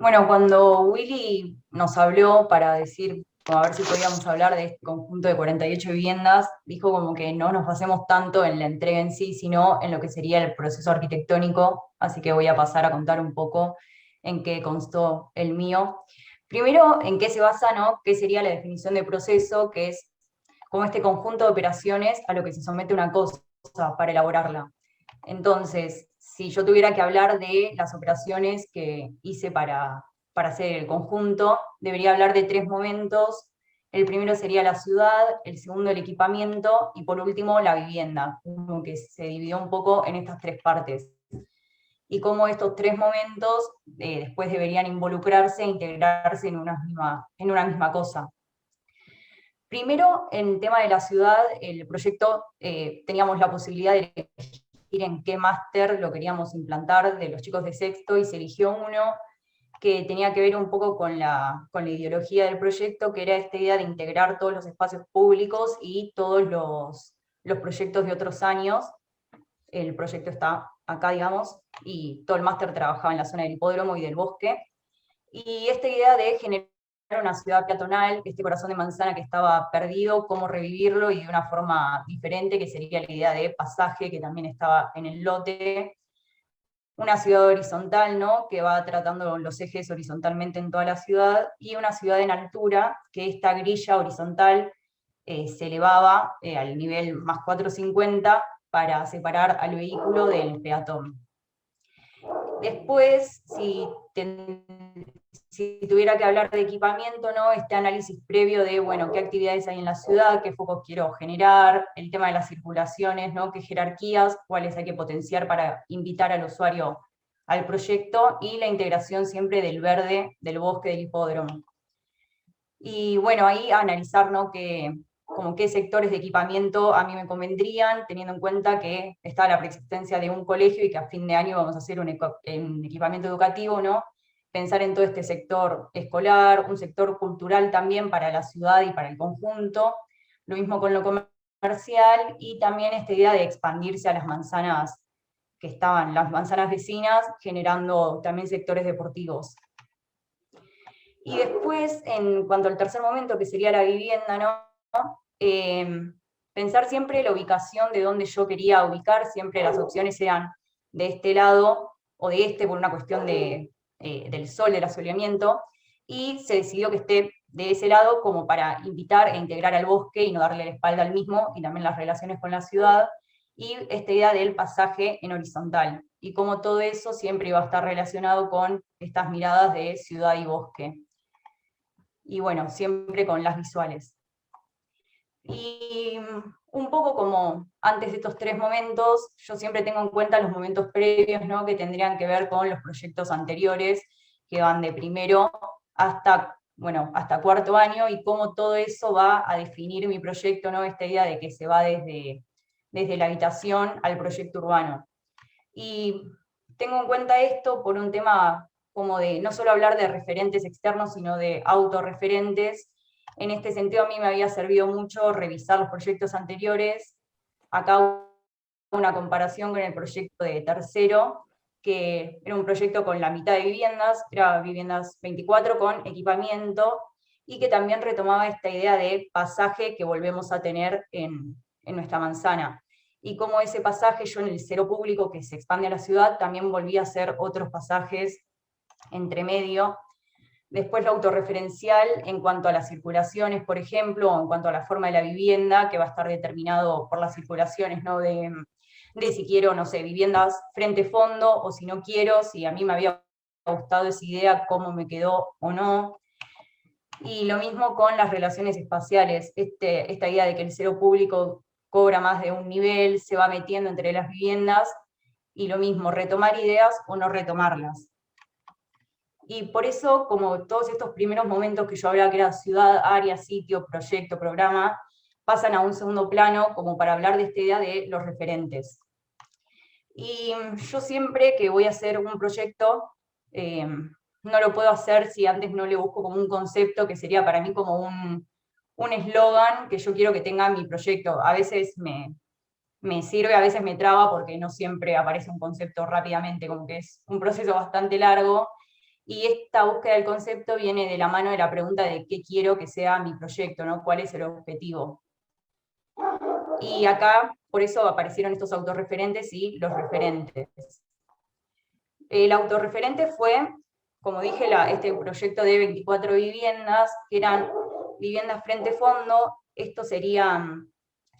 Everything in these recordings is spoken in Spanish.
Bueno, cuando Willy nos habló para decir, a ver si podíamos hablar de este conjunto de 48 viviendas, dijo como que no nos basemos tanto en la entrega en sí, sino en lo que sería el proceso arquitectónico, así que voy a pasar a contar un poco en qué constó el mío. Primero, en qué se basa, ¿no? ¿Qué sería la definición de proceso? Que es como este conjunto de operaciones a lo que se somete una cosa para elaborarla. Entonces, si yo tuviera que hablar de las operaciones que hice para hacer el conjunto, debería hablar de tres momentos. El primero sería la ciudad, el segundo el equipamiento y por último la vivienda, como que se dividió un poco en estas tres partes. Y cómo estos tres momentos después deberían involucrarse e integrarse en una misma cosa. Primero, en el tema de la ciudad, el proyecto teníamos la posibilidad de elegir en qué máster lo queríamos implantar de los chicos de sexto y se eligió uno que tenía que ver un poco con la ideología del proyecto, que era esta idea de integrar todos los espacios públicos y todos los proyectos de otros años. El proyecto está acá, digamos, y todo el máster trabajaba en la zona del hipódromo y del bosque. Y esta idea de generar una ciudad peatonal, este corazón de manzana que estaba perdido, cómo revivirlo y de una forma diferente, que sería la idea de pasaje, que también estaba en el lote, una ciudad horizontal, ¿no? Que va tratando los ejes horizontalmente en toda la ciudad, y una ciudad en altura, que esta grilla horizontal se elevaba al nivel más 450 para separar al vehículo del peatón. Después, si tuviera que hablar de equipamiento, ¿no? Este análisis previo de, bueno, qué actividades hay en la ciudad, qué focos quiero generar, el tema de las circulaciones, ¿no? Qué jerarquías, cuáles hay que potenciar para invitar al usuario al proyecto, y la integración siempre del verde, del bosque, del hipódromo. Y bueno, ahí analizar, ¿no? Como qué sectores de equipamiento a mí me convendrían, teniendo en cuenta que está la preexistencia de un colegio y que a fin de año vamos a hacer un equipamiento educativo, ¿no? Pensar en todo este sector escolar, un sector cultural también para la ciudad y para el conjunto, lo mismo con lo comercial, y también esta idea de expandirse a las manzanas que estaban, las manzanas vecinas, generando también sectores deportivos. Y después, en cuanto al tercer momento, que sería la vivienda, ¿no? Pensar siempre la ubicación de donde yo quería ubicar, siempre las opciones eran de este lado o de este por una cuestión del sol, del asoleamiento, y se decidió que esté de ese lado como para invitar e integrar al bosque y no darle la espalda al mismo, y también las relaciones con la ciudad, y esta idea del pasaje en horizontal, y cómo todo eso siempre iba a estar relacionado con estas miradas de ciudad y bosque y bueno, siempre con las visuales. Y un poco como antes de estos tres momentos, yo siempre tengo en cuenta los momentos previos, ¿no? Que tendrían que ver con los proyectos anteriores, que van de primero hasta, bueno, hasta cuarto año, y cómo todo eso va a definir mi proyecto, ¿no? Esta idea de que se va desde la habitación al proyecto urbano. Y tengo en cuenta esto por un tema como de no solo hablar de referentes externos, sino de autorreferentes. En este sentido, a mí me había servido mucho revisar los proyectos anteriores. Acá una comparación con el proyecto de tercero, que era un proyecto con la mitad de viviendas, era viviendas 24 con equipamiento, y que también retomaba esta idea de pasaje que volvemos a tener en nuestra manzana. Y como ese pasaje, yo en el cero público que se expande a la ciudad, también volví a hacer otros pasajes entre medio. Después lo autorreferencial en cuanto a las circulaciones, por ejemplo, o en cuanto a la forma de la vivienda, que va a estar determinado por las circulaciones, ¿no? De si quiero, no sé, viviendas frente-fondo, o si no quiero, si a mí me había gustado esa idea, cómo me quedó o no. Y lo mismo con las relaciones espaciales, esta idea de que el cero público cobra más de un nivel, se va metiendo entre las viviendas, y lo mismo, retomar ideas o no retomarlas. Y por eso, como todos estos primeros momentos que yo hablaba, que era ciudad, área, sitio, proyecto, programa, pasan a un segundo plano como para hablar de esta idea de los referentes. Y yo siempre que voy a hacer un proyecto, no lo puedo hacer si antes no le busco como un concepto que sería para mí como un eslogan que yo quiero que tenga mi proyecto. A veces me sirve, a veces me traba porque no siempre aparece un concepto rápidamente, como que es un proceso bastante largo. Y esta búsqueda del concepto viene de la mano de la pregunta de qué quiero que sea mi proyecto, ¿no? ¿Cuál es el objetivo? Y acá, por eso aparecieron estos autorreferentes y los referentes. El autorreferente fue, como dije, este proyecto de 24 viviendas, que eran viviendas frente-fondo. Estos serían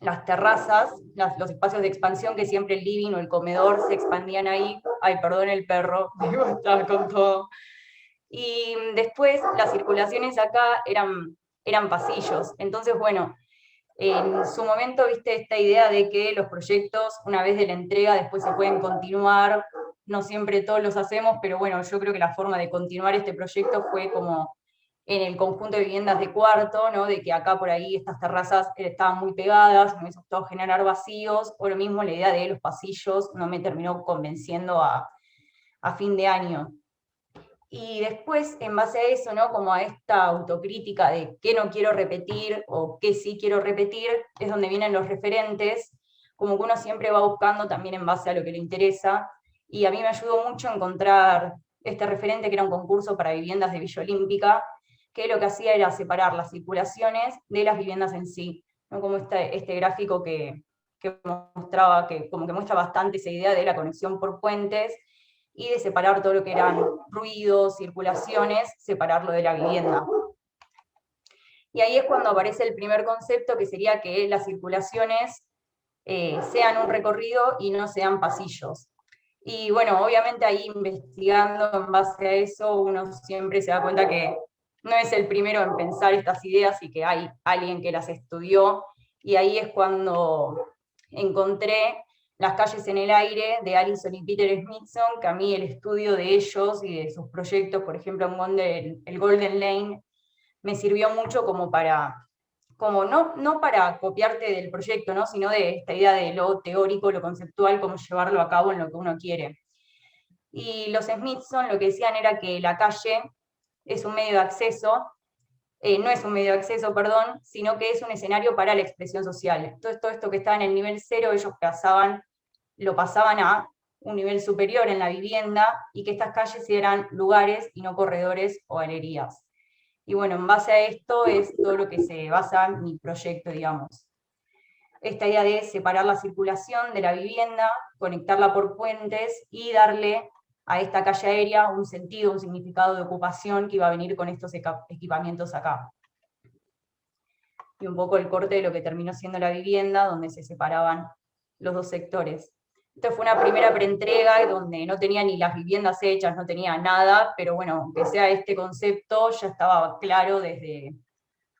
las terrazas, los espacios de expansión, que siempre el living o el comedor se expandían ahí. Ay, perdón el perro, estaba con todo. Y después las circulaciones acá eran pasillos. Entonces, bueno, en su momento, viste esta idea de que los proyectos, una vez de la entrega, después se pueden continuar. No siempre todos los hacemos, pero bueno, yo creo que la forma de continuar este proyecto fue como en el conjunto de viviendas de cuarto, ¿no? De que acá por ahí estas terrazas estaban muy pegadas, me hizo todo generar vacíos, o lo mismo la idea de los pasillos no me terminó convenciendo a fin de año. Y después, en base a eso, ¿no? Como a esta autocrítica de qué no quiero repetir o qué sí quiero repetir, es donde vienen los referentes, como que uno siempre va buscando también en base a lo que le interesa. Y a mí me ayudó mucho encontrar este referente, que era un concurso para viviendas de Villa Olímpica, que lo que hacía era separar las circulaciones de las viviendas en sí, ¿no? Como este gráfico que mostraba, que como que muestra bastante esa idea de la conexión por puentes, y de separar todo lo que eran ruidos, circulaciones, separarlo de la vivienda. Y ahí es cuando aparece el primer concepto, que sería que las circulaciones sean un recorrido y no sean pasillos. Y bueno, obviamente ahí investigando en base a eso, uno siempre se da cuenta que no es el primero en pensar estas ideas y que hay alguien que las estudió. Y ahí es cuando encontré Las calles en el aire, de Allison y Peter Smithson, que a mí el estudio de ellos y de sus proyectos, por ejemplo, el Golden Lane, me sirvió mucho como para, como no para copiarte del proyecto, ¿no? Sino de esta idea de lo teórico, lo conceptual, cómo llevarlo a cabo en lo que uno quiere. Y los Smithson lo que decían era que la calle es un medio de acceso, no es un medio de acceso, perdón, sino que es un escenario para la expresión social. Todo esto que estaba en el nivel 0, ellos lo pasaban a un nivel superior en la vivienda, y que estas calles eran lugares y no corredores o galerías. Y bueno, en base a esto es todo lo que se basa en mi proyecto, digamos. Esta idea de separar la circulación de la vivienda, conectarla por puentes y darle a esta calle aérea un sentido, un significado de ocupación que iba a venir con estos equipamientos acá. Y un poco el corte de lo que terminó siendo la vivienda, donde se separaban los dos sectores. Esta fue una primera preentrega donde no tenía ni las viviendas hechas, no tenía nada, pero bueno, aunque sea este concepto, ya estaba claro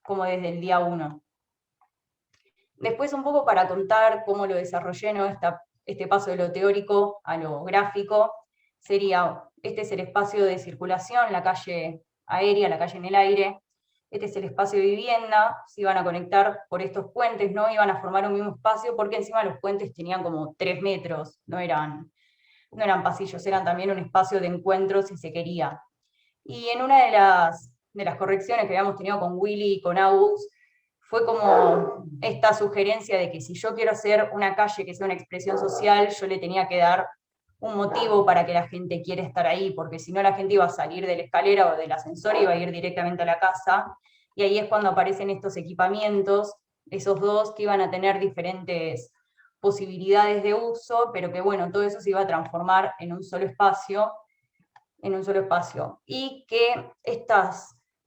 como desde el día 1. Después, un poco para contar cómo lo desarrollé, ¿no? Este paso de lo teórico a lo gráfico, sería, este es el espacio de circulación, la calle aérea, la calle en el aire. Este es el espacio de vivienda, se iban a conectar por estos puentes, ¿no? Iban a formar un mismo espacio, porque encima los puentes tenían como 3 metros, no eran pasillos, eran también un espacio de encuentro si se quería. Y en una de las correcciones que habíamos tenido con Willy y con Agus, fue como esta sugerencia de que si yo quiero hacer una calle que sea una expresión social, yo le tenía que dar un motivo para que la gente quiera estar ahí, porque si no la gente iba a salir de la escalera o del ascensor y iba a ir directamente a la casa. Y ahí es cuando aparecen estos equipamientos, esos dos que iban a tener diferentes posibilidades de uso, pero que bueno, todo eso se iba a transformar en un solo espacio, y que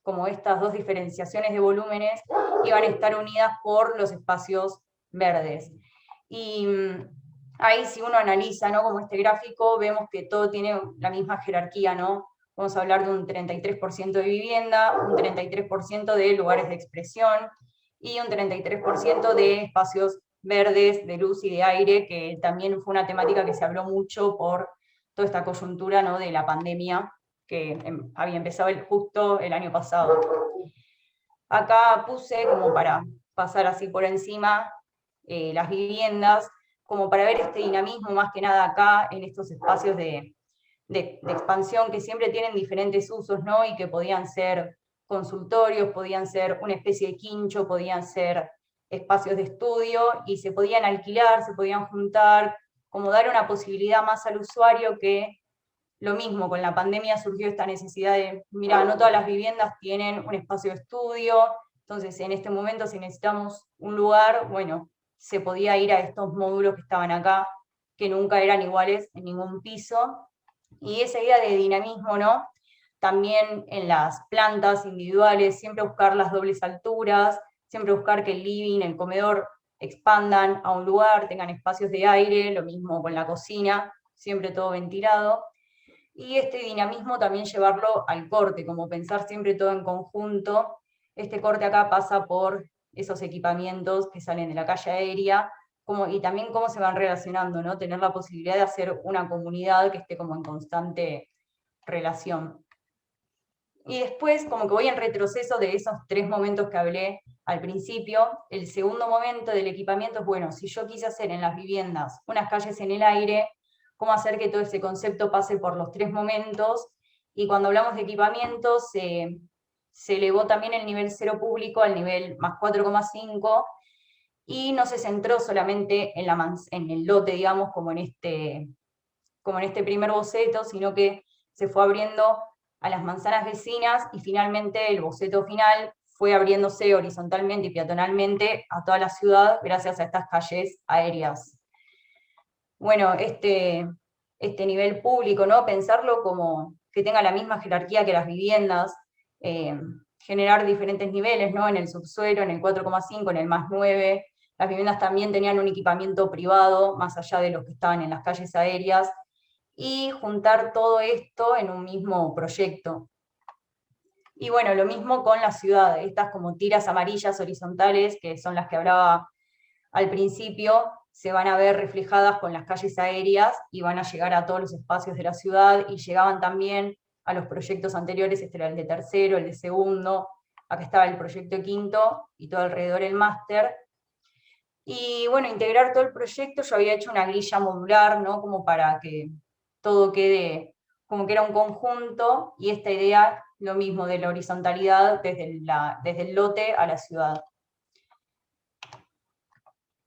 como estas dos diferenciaciones de volúmenes iban a estar unidas por los espacios verdes. Y ahí, si uno analiza, ¿no? Como este gráfico, vemos que todo tiene la misma jerarquía, ¿no? Vamos a hablar de un 33% de vivienda, un 33% de lugares de expresión y un 33% de espacios verdes, de luz y de aire, que también fue una temática que se habló mucho por toda esta coyuntura, ¿no? De la pandemia que había empezado justo el año pasado. Acá puse, como para pasar así por encima, las viviendas, como para ver este dinamismo más que nada acá en estos espacios de expansión, que siempre tienen diferentes usos, ¿no? Y que podían ser consultorios, podían ser una especie de quincho, podían ser espacios de estudio, y se podían alquilar, se podían juntar, como dar una posibilidad más al usuario que lo mismo, con la pandemia surgió esta necesidad de, mira, no todas las viviendas tienen un espacio de estudio, entonces en este momento si necesitamos un lugar, bueno, se podía ir a estos módulos que estaban acá, que nunca eran iguales en ningún piso, y esa idea de dinamismo, ¿no? También en las plantas individuales, siempre buscar las dobles alturas, siempre buscar que el living, el comedor expandan a un lugar, tengan espacios de aire, lo mismo con la cocina, siempre todo ventilado. Y este dinamismo también llevarlo al corte, como pensar siempre todo en conjunto. Este corte acá pasa por esos equipamientos que salen de la calle aérea, y también cómo se van relacionando, ¿no? Tener la posibilidad de hacer una comunidad que esté como en constante relación. Y después, como que voy en retroceso de esos 3 momentos que hablé al principio. El segundo momento del equipamiento es, bueno, si yo quise hacer en las viviendas unas calles en el aire, cómo hacer que todo ese concepto pase por los 3 momentos. Y cuando hablamos de equipamiento, se elevó también el nivel cero público al nivel más 4,5, y no se centró solamente en el lote, digamos, como en este primer boceto, sino que se fue abriendo a las manzanas vecinas, y finalmente el boceto final fue abriéndose horizontalmente y peatonalmente a toda la ciudad gracias a estas calles aéreas. Bueno, este nivel público, ¿no? Pensarlo como que tenga la misma jerarquía que las viviendas, generar diferentes niveles, ¿no? En el subsuelo, en el 4,5, en el más 9. Las viviendas también tenían un equipamiento privado, más allá de los que estaban en las calles aéreas, y juntar todo esto en un mismo proyecto. Y bueno, lo mismo con la ciudad, estas como tiras amarillas horizontales, que son las que hablaba al principio, se van a ver reflejadas con las calles aéreas y van a llegar a todos los espacios de la ciudad, y llegaban también a los proyectos anteriores. Este era el de tercero, el de segundo, acá estaba el proyecto de quinto, y todo alrededor el máster. Y bueno, integrar todo el proyecto, yo había hecho una grilla modular, ¿no? Como para que todo quede como que era un conjunto, y esta idea, lo mismo, de la horizontalidad desde el lote a la ciudad.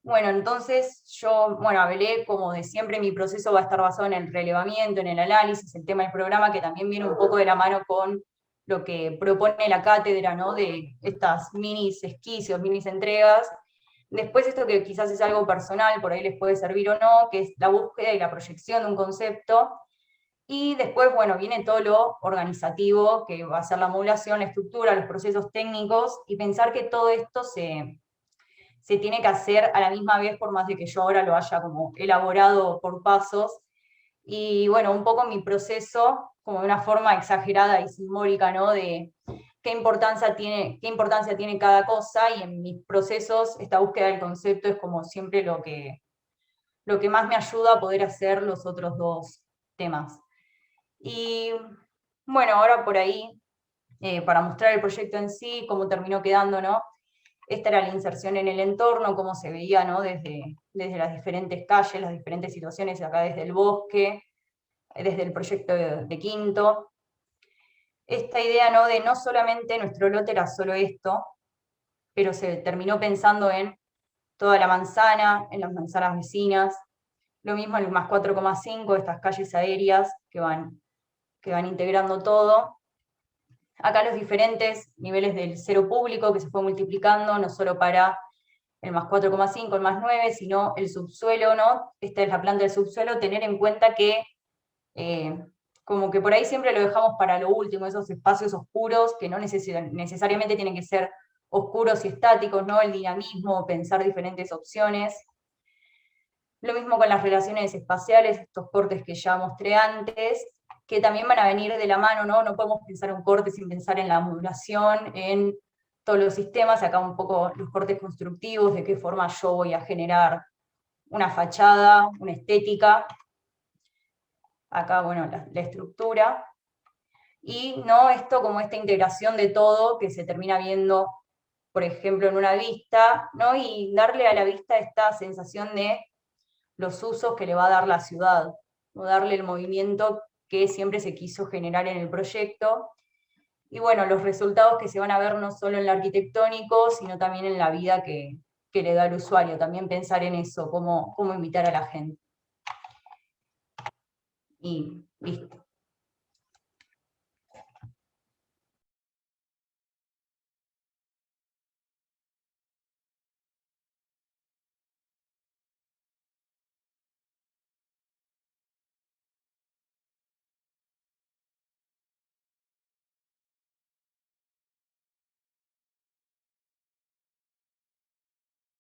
Bueno, entonces yo, hablé como de siempre, mi proceso va a estar basado en el relevamiento, en el análisis, el tema del programa, que también viene un poco de la mano con lo que propone la cátedra, ¿no? De estas minis esquicios, minis entregas. Después esto que quizás es algo personal, por ahí les puede servir o no, que es la búsqueda y la proyección de un concepto. Y después, bueno, viene todo lo organizativo, que va a ser la modulación, la estructura, los procesos técnicos, y pensar que todo esto se tiene que hacer a la misma vez, por más de que yo ahora lo haya como elaborado por pasos. Y bueno, un poco mi proceso, como de una forma exagerada y simbólica, ¿no? De qué importancia tiene cada cosa, y en mis procesos esta búsqueda del concepto es como siempre lo que más me ayuda a poder hacer los otros 2 temas. Y bueno, ahora por ahí, para mostrar el proyecto en sí, cómo terminó quedando, ¿no? Esta era la inserción en el entorno, cómo se veía, ¿no? Desde las diferentes calles, las diferentes situaciones, acá desde el bosque, desde el proyecto de quinto. Esta idea, ¿no? De no solamente nuestro lote era solo esto, pero se terminó pensando en toda la manzana, en las manzanas vecinas, lo mismo en el más 4,5, estas calles aéreas que van integrando todo. Acá los diferentes niveles del cero público que se fue multiplicando, no solo para el más 4,5, el más 9, sino el subsuelo, ¿no? Esta es la planta del subsuelo, tener en cuenta que como que por ahí siempre lo dejamos para lo último, esos espacios oscuros que no necesariamente tienen que ser oscuros y estáticos, ¿no? El dinamismo, pensar diferentes opciones. Lo mismo con las relaciones espaciales, estos cortes que ya mostré antes, que también van a venir de la mano, ¿no? No podemos pensar un corte sin pensar en la modulación, en todos los sistemas, acá un poco los cortes constructivos, de qué forma yo voy a generar una fachada, una estética. Acá, bueno, la estructura. Y no esto como esta integración de todo que se termina viendo, por ejemplo, en una vista, ¿no? Y darle a la vista esta sensación de los usos que le va a dar la ciudad, o darle el movimiento que siempre se quiso generar en el proyecto. Y bueno, los resultados que se van a ver no solo en lo arquitectónico, sino también en la vida que le da al usuario. También pensar en eso, cómo invitar a la gente. Y listo.